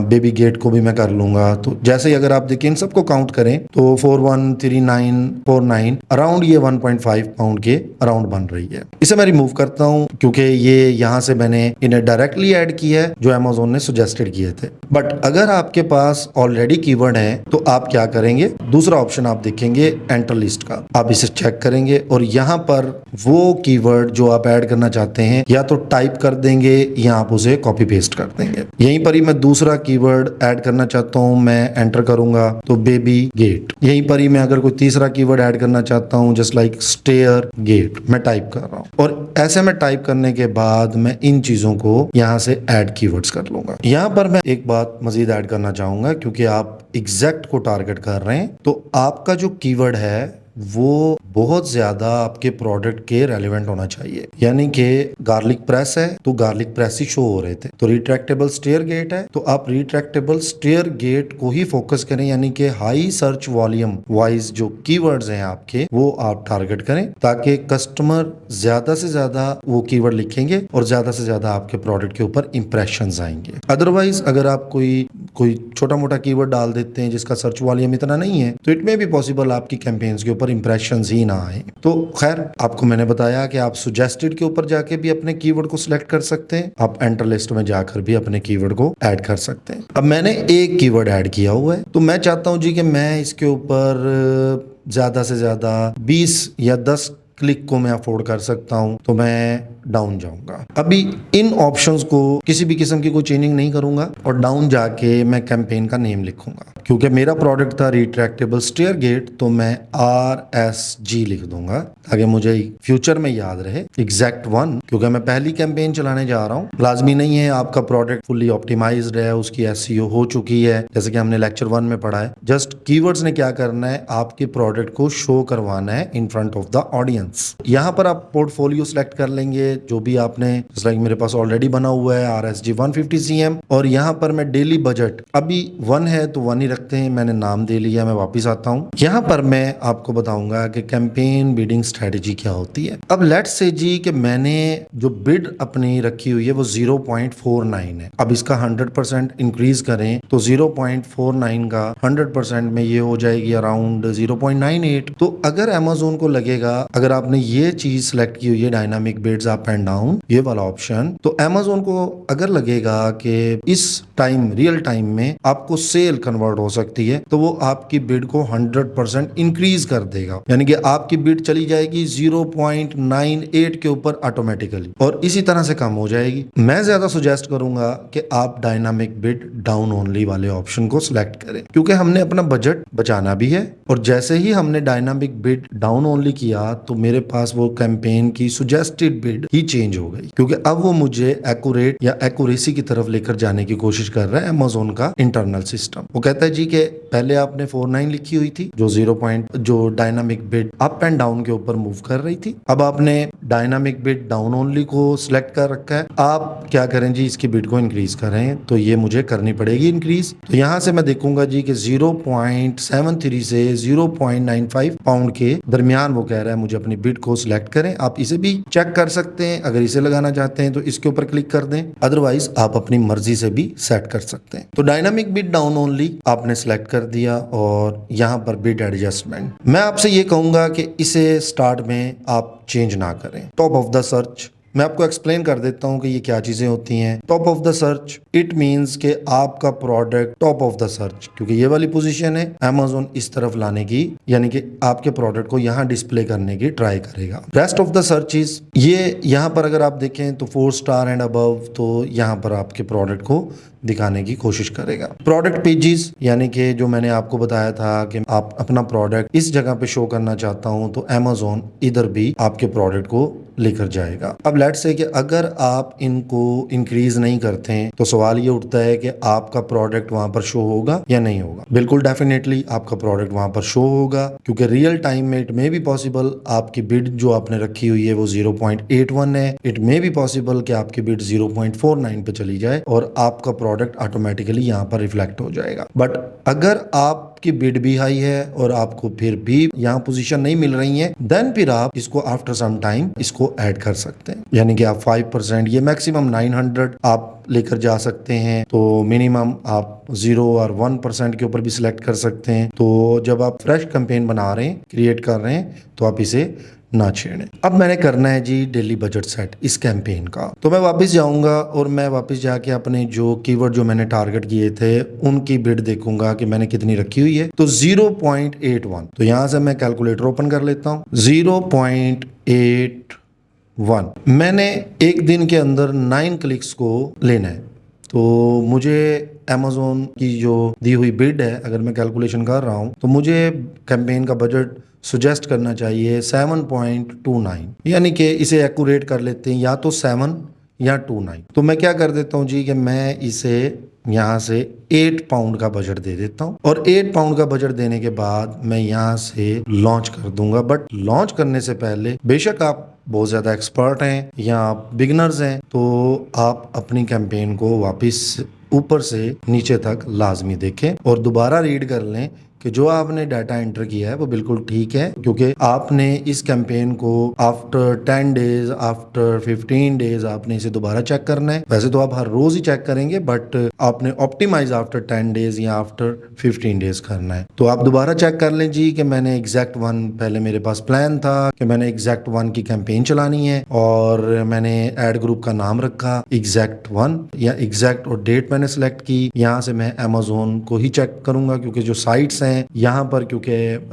बेबी गेट को भी मैं कर लूंगा। तो जैसे ही अगर आप देखें इन सबको काउंट करें तो 413949 अराउंड ये 1.5 पाउंड के अराउंड बन रही है। इसे मैं रिमूव करता हूँ क्योंकि ये यहाँ से मैंने इन्हें डायरेक्टली ऐड किया है जो Amazon ने सुजेस्टेड किए थे। बट अगर आपके पास ऑलरेडी कीवर्ड है तो आप क्या करेंगे, दूसरा ऑप्शन आप देखेंगे एंटर लिस्ट का, आप इसे चेक करेंगे और यहाँ पर वो कीवर्ड जो आप ऐड करना चाहते हैं या तो टाइप कर देंगे या आप उसे कॉपी पेस्ट कर देंगे। यहीं पर ही मैं दूसरा कीवर्ड ऐड करना चाहता हूँ, मैं एंटर करूंगा तो बेबी गेट। यहीं पर ही मैं अगर कोई तीसरा कीवर्ड ऐड करना चाहता हूँ जस्ट लाइक स्टेयर गेट, मैं टाइप कर रहा हूँ और ऐसे में टाइप करने के बाद मैं इन चीजों को यहाँ से ऐड कीवर्ड्स कर लूंगा। यहाँ पर मैं एक बात मजीद ऐड करना चाहूंगा, क्योंकि आप एग्जैक्ट को टारगेट कर रहे हैं तो आपका जो कीवर्ड है वो बहुत ज्यादा आपके प्रोडक्ट के रेलेवेंट होना चाहिए। यानी कि गार्लिक प्रेस है तो गार्लिक प्रेस ही शो हो रहे थे, तो रिट्रैक्टेबल स्टेयर गेट है तो आप रिट्रैक्टेबल स्टेयर गेट को ही फोकस करें, यानी कि हाई सर्च वॉल्यूम वाइज जो कीवर्ड्स हैं आपके वो आप टारगेट करें, ताकि कस्टमर ज्यादा से ज्यादा वो कीवर्ड लिखेंगे और ज्यादा से ज्यादा आपके प्रोडक्ट के ऊपर इंप्रेशंस आएंगे। अदरवाइज अगर आप कोई छोटा मोटा कीवर्ड डाल देते हैं जिसका सर्च वॉल्यूम इतना नहीं है, तो इट मे बी पॉसिबल आपकी कैंपेन्स के ऊपर ऊपर इंप्रेशंस ही ना आए। तो खैर आपको मैंने बताया कि आप सुजेस्टेड के ऊपर जाके भी अपने कीवर्ड को सिलेक्ट कर सकते हैं, आप एंटर लिस्ट में जाकर भी अपने कीवर्ड को ऐड कर सकते हैं। अब मैंने एक कीवर्ड ऐड किया हुआ है, तो मैं चाहता हूं जी कि मैं इसके ऊपर ज्यादा से ज्यादा 20 या 10 क्लिक को मैं अफोर्ड कर सकता हूं, तो मैं डाउन जाऊंगा। अभी इन ऑप्शंस को किसी भी किस्म की कोई चेंजिंग नहीं करूंगा और डाउन जाके मैं कैंपेन का नेम लिखूंगा। क्योंकि मेरा प्रोडक्ट था रिट्रैक्टेबल स्टेयर गेट, तो मैं RSG लिख दूंगा ताकि मुझे फ्यूचर में याद रहे एग्जैक्ट वन, क्योंकि मैं पहली कैंपेन चलाने जा रहा हूँ। लाजमी नहीं है आपका प्रोडक्ट फुल्ली ऑप्टिमाइज्ड है, उसकी SEO हो चुकी है, जैसे कि हमने लेक्चर 1 में पढ़ा है। जस्ट कीवर्ड्स ने क्या करना है, आपके प्रोडक्ट को शो करवाना है in front of the audience. यहाँ पर आप पोर्टफोलियो सिलेक्ट कर लेंगे जो भी आपने, जैसे लाइक मेरे पास ऑलरेडी बना हुआ है RSG 150 CM, और यहाँ पर मैं डेली बजट अभी 1 है तो 1 ही रखते हैं, मैंने नाम दे लिया। मैं वापस आता हूँ, यहाँ पर मैं आपको बताऊंगा कि कैंपेन बिडिंग स्ट्रेटेजी क्या होती है। अब लेट्स से जी कि मैंने जो बिड अपनी रखी हुई है वो 0.49 है। अब इसका 100% इंक्रीज करें तो 0.49 का 100% में ये हो जाएगी अराउंड 0.98। तो अगर अमेजोन को लगेगा, अगर आपने ये चीज सेलेक्ट की हुई है dynamic bids up and down, ये वाला ऑप्शन, तो अमेजोन को अगर लगेगा कि इस टाइम रियल टाइम में आपको सेल कन्वर्ट हो सकती है, तो वो आपकी बिड को 100% इंक्रीज कर देगा, यानी कि आपकी बिड चली जाएगी 0.98 के ऊपर ऑटोमेटिकली, और इसी तरह से कम हो जाएगी। मैं ज्यादा सुजेस्ट करूंगा कि आप डायनामिक बिड डाउन ओनली वाले ऑप्शन को सिलेक्ट करें, क्योंकि हमने अपना बजट बचाना भी है। और जैसे ही हमने डायनामिक बिड डाउन ओनली किया तो मेरे पास वो कैंपेन की सुजेस्टेड बिड ही चेंज हो गई, क्योंकि अब वो मुझे एक्यूरेट या एक्यूरेसी की तरफ लेकर जाने की कोशिश कर रहा है अमेजोन का इंटरनल सिस्टम। वो कहता है जी कि पहले आपने 49 लिखी हुई थी जो जो dynamic bid up and down के ऊपर मूव कर रही थी, अब आपने डायनामिक बिड डाउन ओनली को सिलेक्ट कर रखा है। आप क्या करें जी, इसकी बिड को इंक्रीज करें, तो ये मुझे करनी पड़ेगी इंक्रीज। तो यहां से मैं देखूंगा जी कि 0.73 से 0.95 पाउंड के दरमियान वो कह रहा है मुझे अपनी बिड को सिलेक्ट करें। आप इसे भी चेक कर सकते हैं, अगर इसे लगाना चाहते हैं तो इसके ऊपर क्लिक कर दें, अदरवाइज आप अपनी मर्जी से भी सेट कर सकते हैं। तो डायनामिक बिड डाउन ओनली आपने सिलेक्ट कर दिया, और यहाँ पर बिड एडजस्टमेंट मैं आपसे ये कहूंगा कि इसे स्टार्ट में आप चेंज ना करें। टॉप ऑफ द सर्च मैं आपको एक्सप्लेन कर देता हूं कि ये क्या चीजें होती हैं। Top of the search it means कि आपका product top of the search, क्योंकि ये वाली पोजीशन है अमेजोन इस तरफ लाने की, यानी कि आपके प्रोडक्ट को यहां डिस्प्ले करने की ट्राई करेगा। रेस्ट ऑफ द सर्चेस ये यहां पर अगर आप देखें तो 4 स्टार एंड अबव, तो यहां पर आपके प्रोडक्ट को दिखाने की कोशिश करेगा। प्रोडक्ट पेजेस, यानी कि जो मैंने आपको बताया था कि आप अपना प्रोडक्ट इस जगह पे शो करना चाहता हूं, तो अमेजोन इधर भी आपके प्रोडक्ट को लेकर जाएगा। अब लेट्स से कि अगर आप इनको इंक्रीज नहीं करते हैं तो सवाल ये उठता है कि आपका प्रोडक्ट वहां पर शो होगा या नहीं होगा। बिल्कुल डेफिनेटली आपका प्रोडक्ट वहां पर शो होगा, क्योंकि रियल टाइम में इट मे बी पॉसिबल आपकी बिड जो आपने रखी हुई है वो 0.81 है, इट मे बी पॉसिबल कि आपकी बिड 0.49 पे चली जाए और आपका प्रोडक्ट ऑटोमेटिकली यहाँ पर रिफ्लेक्ट हो जाएगा। बट अगर आपकी बिड भी हाई है और आपको फिर भी यहाँ पोजीशन नहीं मिल रही है, देन फिर आप इसको आफ्टर सम टाइम इसको ऐड कर सकते हैं, यानी कि आप 5%, ये मैक्सिमम 900 आप लेकर जा सकते हैं, तो मिनिमम आप 0 और 1% के ऊपर भी सिलेक्ट कर सकते हैं। तो जब आप फ्रेश कैंपेन बना रहे हैं, क्रिएट कर रहे हैं, तो आप इसे ना छेड़ें। अब मैंने करना है जी डेली बजट सेट इस कैंपेन का, तो मैं वापस जाऊंगा और मैं वापस जाके अपने जो कीवर्ड जो मैंने टारगेट किए थे उनकी बिड देखूंगा कि मैंने कितनी रखी हुई है। तो 0.81, तो यहां से मैं कैलकुलेटर ओपन कर लेता हूं। 0.81 मैंने एक दिन के अंदर 9 क्लिक्स को लेना है, तो मुझे अमेजोन की जो दी हुई बिड है, अगर मैं कैलकुलेशन कर रहा हूं तो मुझे कैंपेन का बजट सुजेस्ट करना चाहिए 7.29, यानी कि इसे एक्यूरेट कर लेते हैं या तो 7 या 29। तो मैं क्या कर देता हूं जी कि मैं इसे यहाँ से 8 पाउंड का बजट दे देता हूँ, और 8 पाउंड का बजट देने के बाद मैं यहाँ से लॉन्च कर दूंगा। बट लॉन्च करने से पहले, बेशक आप बहुत ज़्यादा एक्सपर्ट हैं या आप बिगिनर्स हैं, तो आप अपनी कैंपेन को वापस ऊपर से नीचे तक लाजमी देखें और दोबारा रीड कर लें कि जो आपने डाटा एंटर किया है वो बिल्कुल ठीक है, क्योंकि आपने इस कैंपेन को आफ्टर 10 डेज, आफ्टर 15 डेज आपने इसे दोबारा चेक करना है। वैसे तो आप हर रोज ही चेक करेंगे, बट आपने ऑप्टिमाइज आफ्टर 10 डेज या आफ्टर 15 डेज करना है। तो आप दोबारा चेक कर लें जी कि मैंने एग्जैक्ट वन, पहले मेरे पास प्लान था कि मैंने एग्जैक्ट वन की कैंपेन चलानी है और मैंने एड ग्रुप का नाम रखा एग्जैक्ट वन, या एग्जैक्ट और डेट मैंने सेलेक्ट की। यहाँ से मैं अमेजोन को ही चेक करूंगा, क्योंकि जो साइट्स हैं यहाँ पर, क्योंकि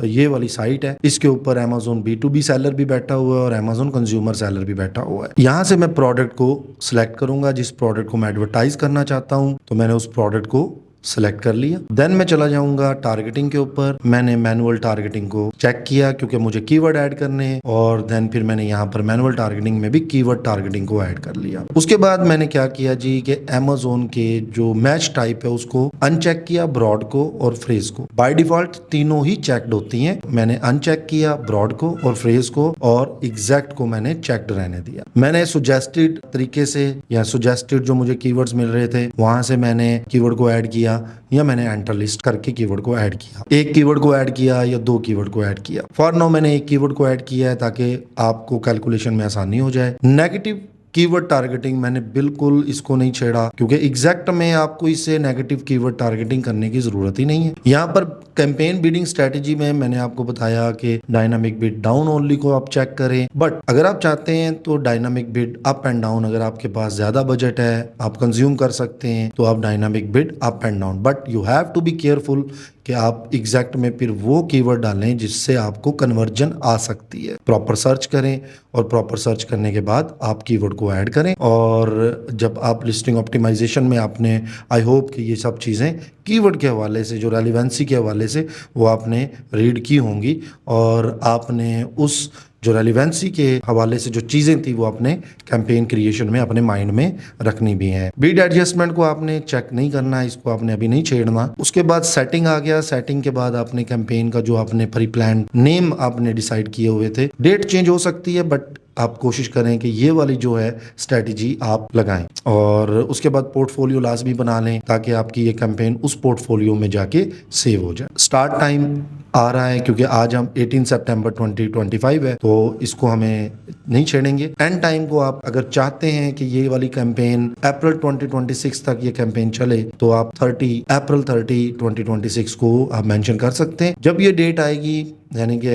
ये वाली साइट है इसके ऊपर अमेजोन B2B सेलर भी बैठा हुआ है और अमेजोन कंज्यूमर सेलर भी बैठा हुआ है। यहाँ से मैं प्रोडक्ट को सिलेक्ट करूंगा, जिस प्रोडक्ट को मैं एडवर्टाइज करना चाहता हूँ, तो मैंने उस प्रोडक्ट को सेलेक्ट कर लिया। देन मैं चला जाऊंगा टारगेटिंग के ऊपर। मैंने मैनुअल टारगेटिंग को चेक किया क्योंकि मुझे कीवर्ड ऐड करने हैं, और देन फिर मैंने यहाँ पर मैनुअल टारगेटिंग में भी कीवर्ड टारगेटिंग को ऐड कर लिया। उसके बाद मैंने क्या किया जी कि अमेजोन के जो मैच टाइप है उसको अनचेक किया, ब्रॉड को और फ्रेज को। बाय डिफॉल्ट तीनों ही चेक्ड होती हैं, मैंने अनचेक किया ब्रॉड को और फ्रेज को, और एग्जैक्ट को मैंने चेक्ड रहने दिया। मैंने सुजेस्टेड तरीके से या सुजेस्टेड जो मुझे कीवर्ड्स मिल रहे थे वहां से मैंने कीवर्ड को ऐड किया, या मैंने एंटर लिस्ट करके कीवर्ड को ऐड किया। एक कीवर्ड को ऐड किया या दो कीवर्ड को ऐड किया। फॉर नाउ मैंने एक कीवर्ड को ऐड किया है ताकि आपको कैलकुलेशन में आसानी हो जाए। नेगेटिव कीवर्ड टारगेटिंग मैंने बिल्कुल इसको नहीं छेड़ा, क्योंकि एग्जैक्ट में आपको इससे नेगेटिव कीवर्ड टारगेटिंग करने की जरूरत ही नहीं है। यहाँ पर कैंपेन बिडिंग स्ट्रेटेजी में मैंने आपको बताया कि डायनामिक बिड डाउन ओनली को आप चेक करें, बट अगर आप चाहते हैं तो dynamic bid up and down, अगर आपके पास ज्यादा बजट है, आप कंज्यूम कर सकते हैं, तो आप dynamic bid up and down, but you have to be careful कि आप एग्जैक्ट में फिर वो कीवर्ड डालें जिससे आपको कन्वर्जन आ सकती है। प्रॉपर सर्च करें और प्रॉपर सर्च करने के बाद आप कीवर्ड को ऐड करें, और जब आप लिस्टिंग ऑप्टिमाइजेशन में आपने, आई होप कि ये सब चीज़ें कीवर्ड के हवाले से, जो रेलिवेंसी के हवाले से, वो आपने रीड की होंगी, और आपने उस जो रेलिवेंसी के हवाले से जो चीज़ें थी वो अपने कैंपेन क्रिएशन में अपने माइंड में रखनी भी हैं। बिड एडजस्टमेंट को आपने चेक नहीं करना, इसको आपने अभी नहीं छेड़ना। उसके बाद सेटिंग आ गया। सेटिंग के बाद आपने कैंपेन का जो आपने प्री प्लान नेम आपने डिसाइड किए हुए थे, डेट चेंज हो सकती है, बट आप कोशिश करें कि ये वाली जो है स्ट्रेटजी आप लगाएं, और उसके बाद पोर्टफोलियो लाजमी बना लें ताकि आपकी ये कैंपेन उस पोर्टफोलियो में जाके सेव हो जाए। स्टार्ट टाइम आ रहा है क्योंकि आज हम 18 सितंबर 2025 है, तो इसको हमें नहीं छेड़ेंगे। एंड टाइम को आप अगर चाहते हैं कि ये वाली कैंपेन अप्रैल 2026 तक ये कैंपेन चले, तो आप अप्रैल 30 2026 को आप मेंशन कर सकते हैं। जब ये डेट आएगी, यानी कि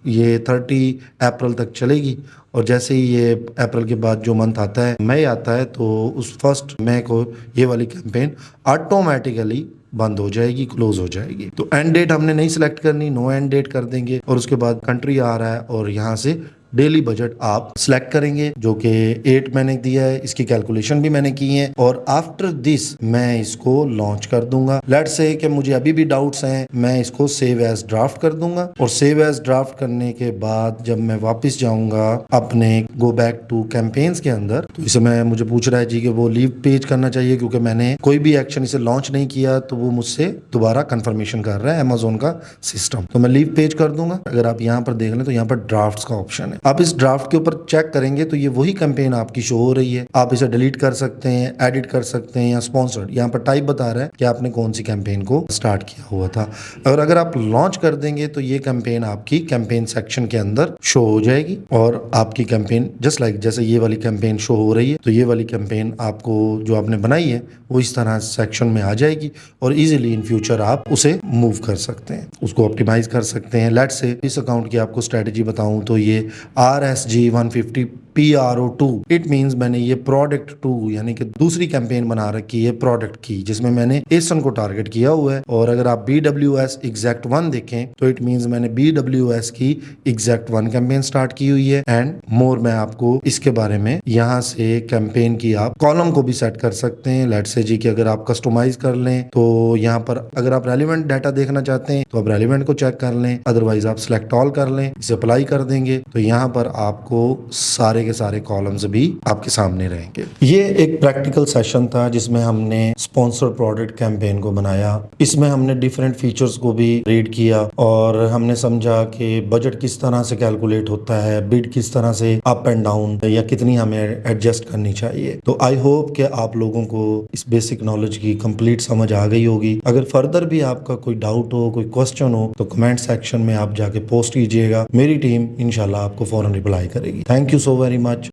ये 30 अप्रैल तक चलेगी, और जैसे ही ये अप्रैल के बाद जो मंथ आता है, मई आता है, तो उस 1 मई को ये वाली कैंपेन ऑटोमेटिकली बंद हो जाएगी, क्लोज हो जाएगी। तो एंड डेट हमने नहीं सिलेक्ट करनी, नो एंड डेट कर देंगे, और उसके बाद कंट्री आ रहा है और यहाँ से डेली बजट आप सिलेक्ट करेंगे जो कि 8 मैंने दिया है, इसकी कैलकुलेशन भी मैंने की है, और आफ्टर दिस मैं इसको लॉन्च कर दूंगा। लेट्स से कि मुझे अभी भी डाउट्स हैं, मैं इसको सेव एज ड्राफ्ट कर दूंगा, और सेव एज ड्राफ्ट करने के बाद जब मैं वापस जाऊंगा अपने गो बैक टू कैंपेन्स के अंदर, तो इसे मुझे पूछ रहा है जी कि वो लीव पेज करना चाहिए, क्योंकि मैंने कोई भी एक्शन इसे लॉन्च नहीं किया, तो वो मुझसे दोबारा कंफर्मेशन कर रहा है अमेजोन का सिस्टम। तो मैं लीव पेज कर दूंगा। अगर आप यहाँ पर देख लें तो यहाँ पर ड्राफ्ट का ऑप्शन है, आप इस ड्राफ्ट के ऊपर चेक करेंगे तो ये वही कैंपेन आपकी शो हो रही है। आप इसे डिलीट कर सकते हैं, एडिट कर सकते हैं, या स्पॉन्सर्ड, यहाँ पर टाइप बता रहा है कि आपने कौन सी कैंपेन को स्टार्ट किया हुआ था। और अगर आप लॉन्च कर देंगे तो ये कैंपेन आपकी कैंपेन सेक्शन के अंदर शो हो जाएगी, और आपकी कैंपेन जस्ट लाइक जैसे ये वाली कैंपेन शो हो रही है, तो ये वाली कैंपेन आपको जो आपने बनाई है वो इस तरह सेक्शन में आ जाएगी, और इजीली इन फ्यूचर आप उसे मूव कर सकते हैं, उसको ऑप्टिमाइज कर सकते हैं। लेट्स से इस अकाउंट की आपको स्ट्रेटेजी बताऊं तो ये RSG 150 PRO2, इट मीन्स मैंने ये प्रोडक्ट 2 यानी कि दूसरी कैंपेन बना रखी है प्रोडक्ट की, जिसमें मैंने एसन को टारगेट किया हुआ है। और अगर आप BWS एग्जैक्ट 1 देखें तो इट मीन्स मैंने BWS की एग्जैक्ट 1 कैंपेन स्टार्ट की हुई है। एंड मोर मैं आपको इसके बारे में यहाँ से कैंपेन की आप कॉलम को भी सेट कर सकते हैं। लेट्स से जी कि अगर आप कस्टमाइज कर लें तो यहाँ पर अगर आप रेलिवेंट डाटा देखना चाहते हैं तो आप रेलिवेंट को चेक कर लें, अदरवाइज आप सिलेक्ट ऑल कर लें, इसे अप्लाई कर देंगे तो यहाँ पर आपको सारे के सारे कॉलम्स भी आपके सामने रहेंगे। ये एक प्रैक्टिकल सेशन था जिसमें हमने स्पॉन्सर प्रोडक्ट कैंपेन को बनाया। इसमें हमने डिफरेंट फीचर्स को भी रीड किया और हमने समझा कि बजट किस तरह से कैलकुलेट होता है, बिड किस तरह से अप एंड डाउन या कितनी हमें एडजस्ट करनी चाहिए। तो आई होप कि आप लोगों को इस बेसिक नॉलेज की कंप्लीट समझ आ गई होगी। अगर फर्दर भी आपका कोई डाउट हो, कोई क्वेश्चन हो तो कमेंट सेक्शन में आप जाके पोस्ट कीजिएगा। मेरी टीम इंशाल्लाह आपको फौरन रिप्लाई करेगी। Thank you so very much.